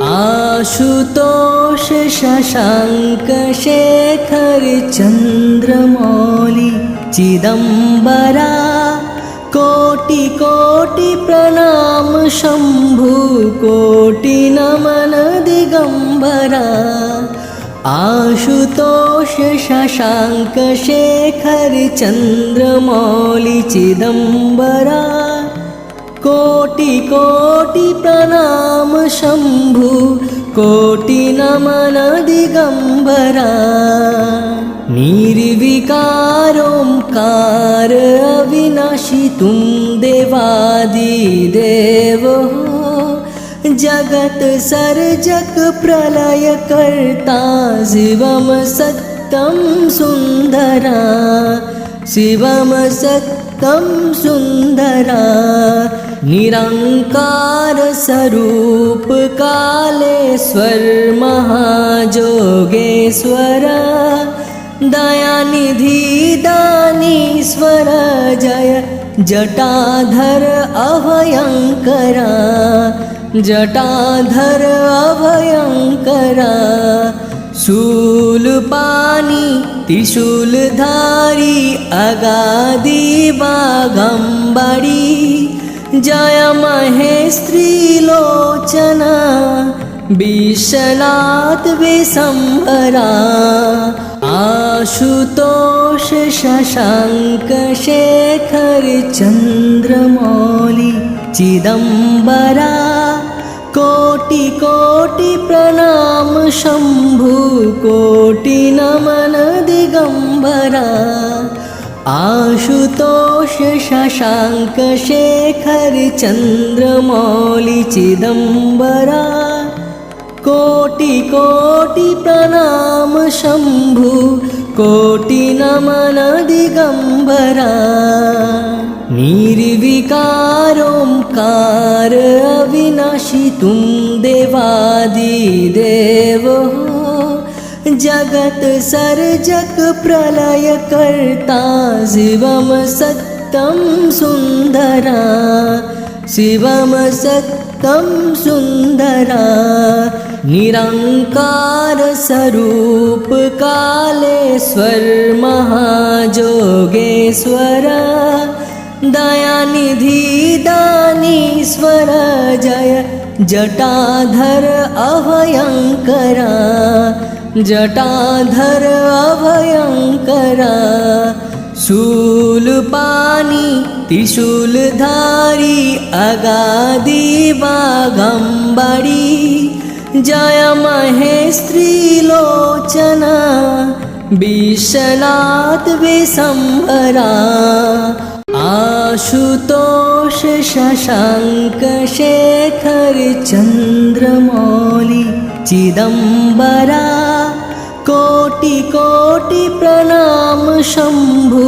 आशुतोष शशांक शेखर चंद्रमौली चिदंबरा कोटि कोटि प्रणाम शंभु कोटि नमन दिगंबरा आशुतोष शशांक शेखर चंद्रमौली चिदंबरा कोटि कोटि प्रणाम शंभु कोटि नमन दिगंबरा निर्विकार ओंकार अविनाशी तुम देवादिदेव हो जगत सर्जक प्रलय कर्ता शिवम सत्यम सुंदरा शिवम सत्यम सुंदरा निरंकार स्वरूप कालेश्वर महाजोगेश्वर दयानिधि दानीश्वर जय जटाधर अभयंकरा जटाधर अभयंकरा शूलपाणि त्रिशूलधारी अगाधि बागंबरी जय महेस्त्री लोचना विश्वनाथ विशंभरा आशुतोष शशांक शेखर चंद्रमौली चिदंबरा कोटि कोटि प्रणाम शंभु कोटि नमन दिगंबरा आशुतोष शशांक शेखर चंद्रमौली चिदंबरा कोटि कोटि प्रणाम शंभु कोटि नमन दिगंबरा निर्विकार ओंकार अविनाशी तुम देवादिदेव हो जगत सर्जक प्रलय कर्ता शिवम सत्यम सुंदरा शिवम सत्यम सुंदरा निरंकार स्वरूप कालेश्वर महाजोगेश्वर दयानिधि दानीश्वर जय जटाधर अभयंकरा जटाधर अभयंकरा शूलपाणि त्रिशूलधारी अगाधि बागंबरी जय महेस्त्रीलोचना विश्वनाथ विशंभरा आशुतोष शशांक शेखर चंद्रमौली चिदंबरा कोटि कोटि प्रणाम शंभु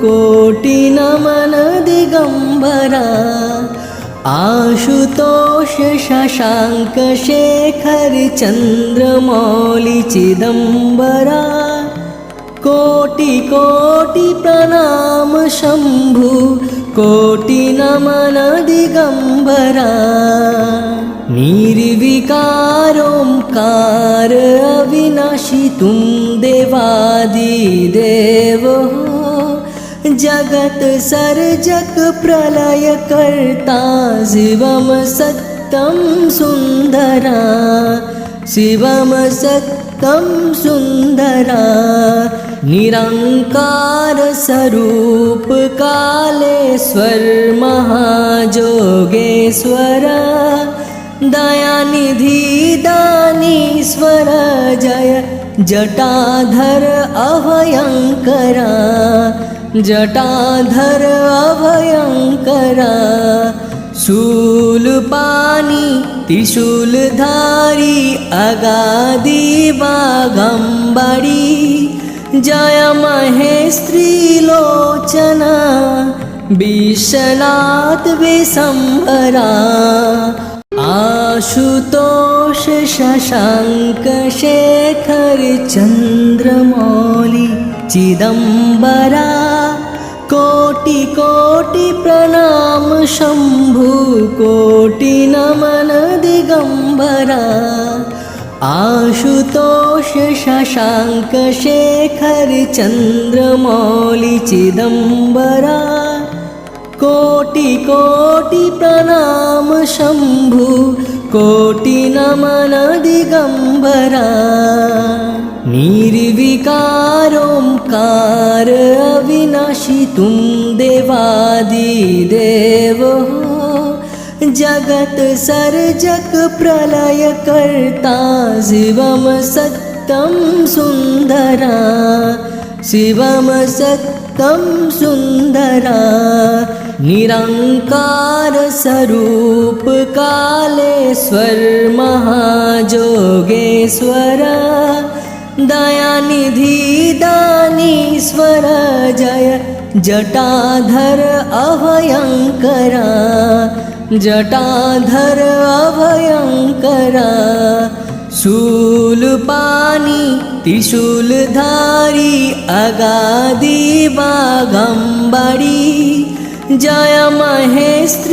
कोटि नमन दिगंबरा आशुतोष शशांक शेखर चंद्रमौली चिदंबरा कोटि कोटि प्रणाम शंभु कोटि नमन दिगंबरा निर्विकार ओंकार अविनाशी तुम देवादिदेव हो जगत सर्जक प्रलय कर्ता शिवम सत्यम सुंदरा शिवम सत्यम सुंदरा निरंकार स्वरूप कालेश्वर महाजोगेश्वर दयानिधि दानीश्वर जय जटाधर अभयंकरा जटाधर अभयंकरा शूलपाणि त्रिशूलधारी अगाधि बागंबरी जय महेस्त्रीलोचना विश्वनाथ विशंभरा आशुतोष शशांक शेखर चंद्रमौली चिदंबरा कोटि कोटि प्रणाम शंभु कोटि नमन दिगंबरा आशुतोष शशांक शेखर चंद्रमौली चिदंबरा कोटि कोटि प्रणाम शंभु कोटि नमन दिगंबरा निर्विकार ओंकार अविनाशी तुम देवादिदेव हो जगत सर्जक प्रलय कर्ता शिवम सत्यम सुंदरा शिवम सत्यम सुंदरा निरंकार स्वरूप कालेश्वर महाजोगेश्वर दयानिधि दानीश्वर जय जटाधर अभयंकरा जटाधर अभयंकरा शूलपाणि त्रिशूलधारी अगाधि बागंबरी जय महेस्त्रीलोचना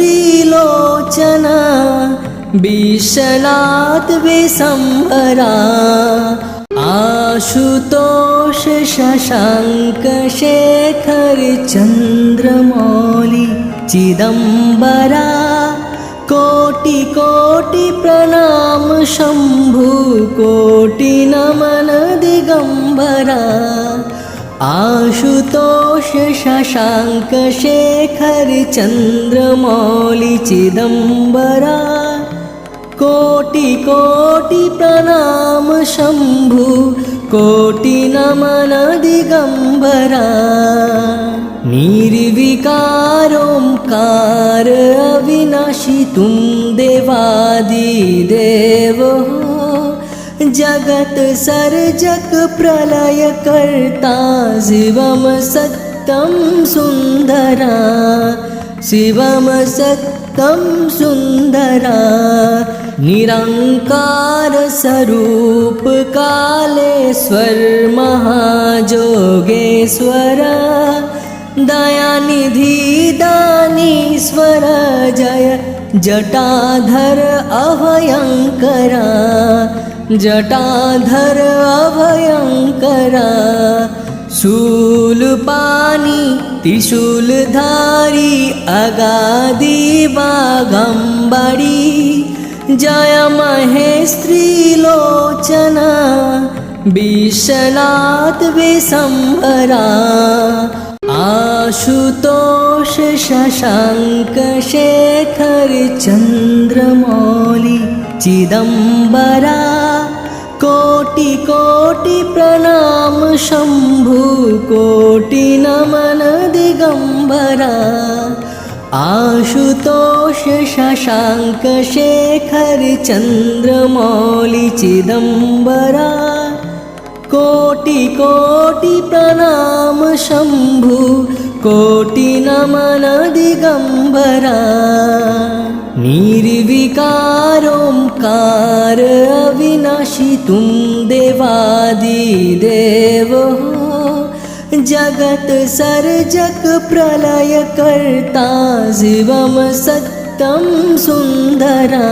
विश्वनाथ विशंभरा आशुतोष शशांक शेखर चंद्रमौली चिदंबरा कोटि कोटि प्रणाम शंभु कोटि नमन दिगंबरा आशुतोष शशांक शेखर चंद्रमौली चिदंबरा कोटि कोटि प्रणाम शंभु कोटि नमन दिगंबरा निर्विकार ओंकार अविनाशी तुम देवादिदेव हो जगत सर्जक प्रलय कर्ता शिवम सत्यम सुंदरा शिवम सत्यम सुंदरा निरंकार स्वरूप कालेश्वर महाजोगेश्वर दयानिधि दानीश्वर जय जटाधर अभयंकरा जटाधर अभयंकरा शूलपाणि त्रिशूलधारी अगाधि बागंबरी जय महेस्त्रीलोचना विश्वनाथ विशंभरा आशुतोष शशांक शेखर चंद्रमौली चिदम्बरा कोटि कोटि प्रणाम शम्भु कोटि नमन दिगम्बरा आशुतोष शशांक शेखर चन्द्रमौलि चिदम्बरा कोटि कोटि प्रणाम शम्भु कोटि नमन दिगम्बरा निर्विकार ओंकार अविनाशी तुम देवादिदेव हो जगत सर्जक प्रलय कर्ता शिवम सत्यम सुंदरा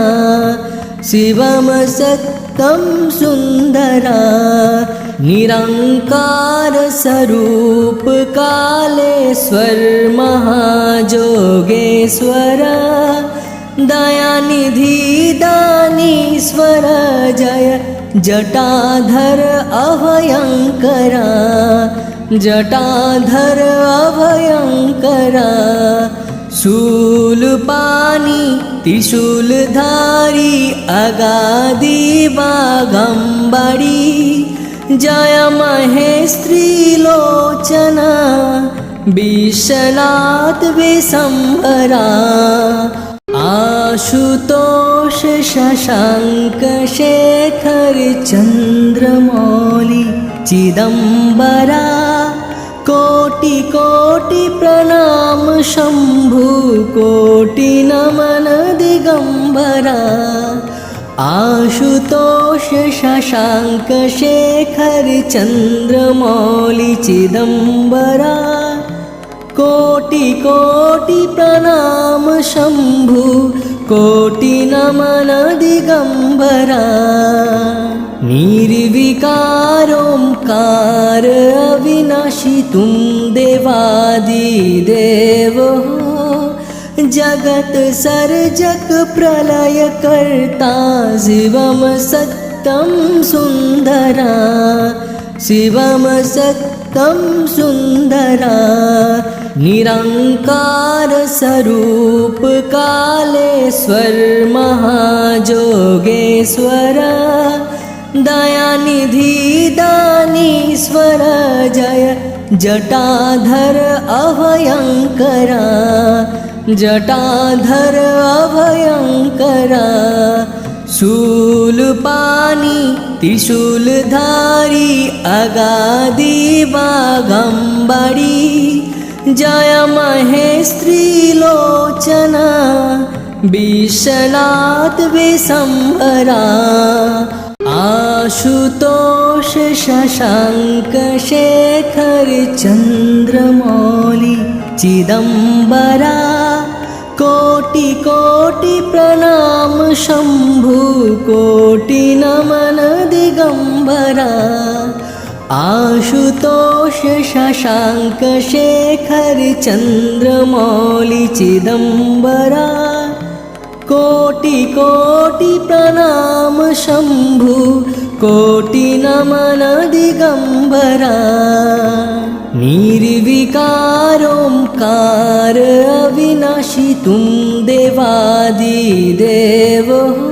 शिवम सत्यम सुंदरा निरंकार स्वरूप कालेश्वर महाजोगेश्वर दयानिधि दानीश्वर जय जटाधर अभयंकरा जटाधर अभयंकरा शूलपाणि त्रिशूलधारी अगाधि बागंबरी जय महेस्त्री लोचना विश्वनाथ विशंभरा आशुतोष शशांक शेखर चन्द्रमौलि चिदम्बरा कोटि कोटि प्रणाम शम्भु कोटि नमन दिगम्बरा आशुतोष शशांक शेखर चन्द्रमौलि चिदम्बरा कोटि कोटि प्रणाम शम्भु कोटि नमन दिगम्बरा निर्विकार ओंकार अविनाशी तुम देवादिदेव हो जगत सर्जक प्रलय कर्ता शिवम सत्यम सुंदरा शिवम सत्यम सुंदरा निरंकार स्वरूप कालेश्वर महाजोगेश्वर दयानिधि दानीश्वर जय जटाधर अभयंकरा जटाधर अभयंकरा शूलपाणि त्रिशूलधारी अगाधि बागंबरी जय महेस्त्री लोचना विश्वनाथ विशंभरा आशुतोष शशांक शेखर चन्द्रमौलि चिदम्बरा कोटि कोटि प्रणाम शम्भु कोटि नमन दिगम्बरा आशुतोष शशांक शेखर चन्द्रमौलि चिदम्बरा कोटि कोटि प्रणाम शम्भु कोटि नमन दिगम्बरा निर्विकार ओंकार अविनाशी तुम देवादिदेव हो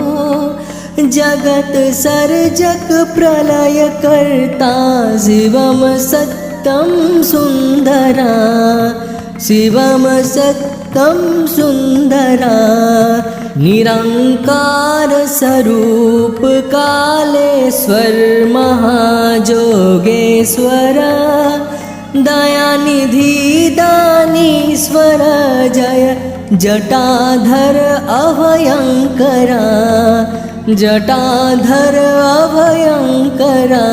जगत सर्जक प्रलय कर्ता शिवम सत्यम सुंदरा शिवम सत्यम सुंदरा निरंकार स्वरूप कालेश्वर महाजोगेश्वर दयानिधि दानीश्वर जय जटाधर अभयंकरा जटाधर अभयंकरा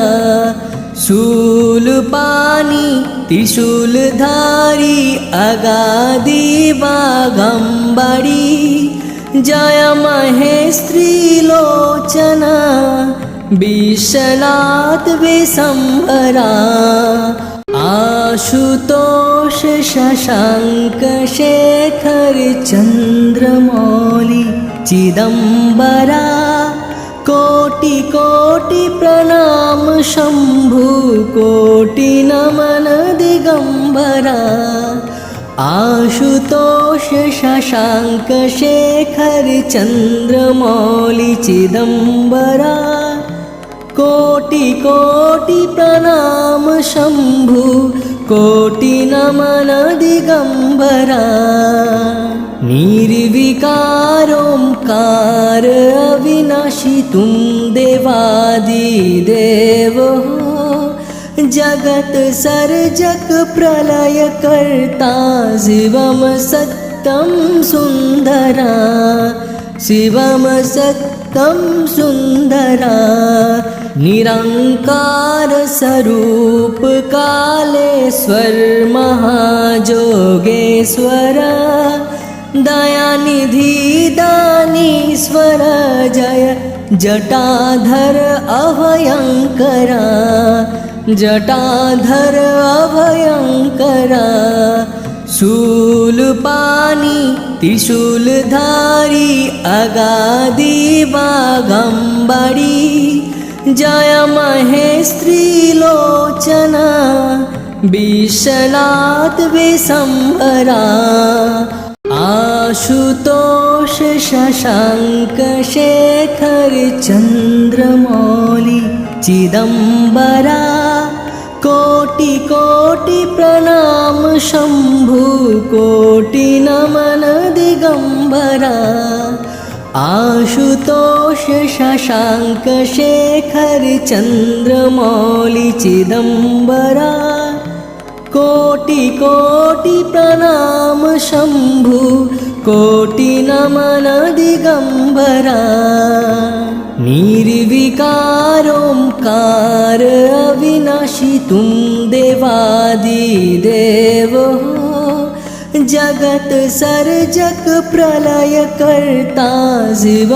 शूलपाणि त्रिशूलधारी अगाधि बागंबरी जय महेस्त्री लोचना विश्वनाथ विशंभरा आशुतोष शशांक शेखर चन्द्रमौलि चिदम्बरा कोटि कोटि प्रणाम शम्भु कोटि नमन दिगम्बरा आशुतोष शशाङ्क शेखर चन्द्रमौलि चिदम्बरा कोटि कोटि प्रणाम शम्भु कोटि नमन दिगम्बरा निर्विकार ओंकार अविनाशी तुम देवादिदेव हो जगत सर्जक प्रलय कर्ता शिवम सत्यम सुंदरा शिवम सत्यम सुंदरा निरंकार स्वरूप कालेश्वर महाजोगेश्वर दयानिधि दानीश्वर जय जटाधर अभयंकरा जटाधर अभयंकरा शूलपाणि त्रिशूलधारी अगाधि बागंबरी जय महेस्त्री लोचना विश्वनाथ विशंभरा आशुतोष शशाङ्क शेखर चन्द्रमौलि चिदम्बरा कोटि कोटि प्रणाम शम्भु कोटि नमन दिगम्बरा आशुतोष शशाङ्क शेखर चन्द्रमौलि चिदम्बरा कोटि कोटि प्रणाम शम्भु कोटि नमन दिगम्बरा निर्विकार ओंकार अविनाशी तुम देवादिदेव हो जगत सर्जक प्रलय कर्ता शिव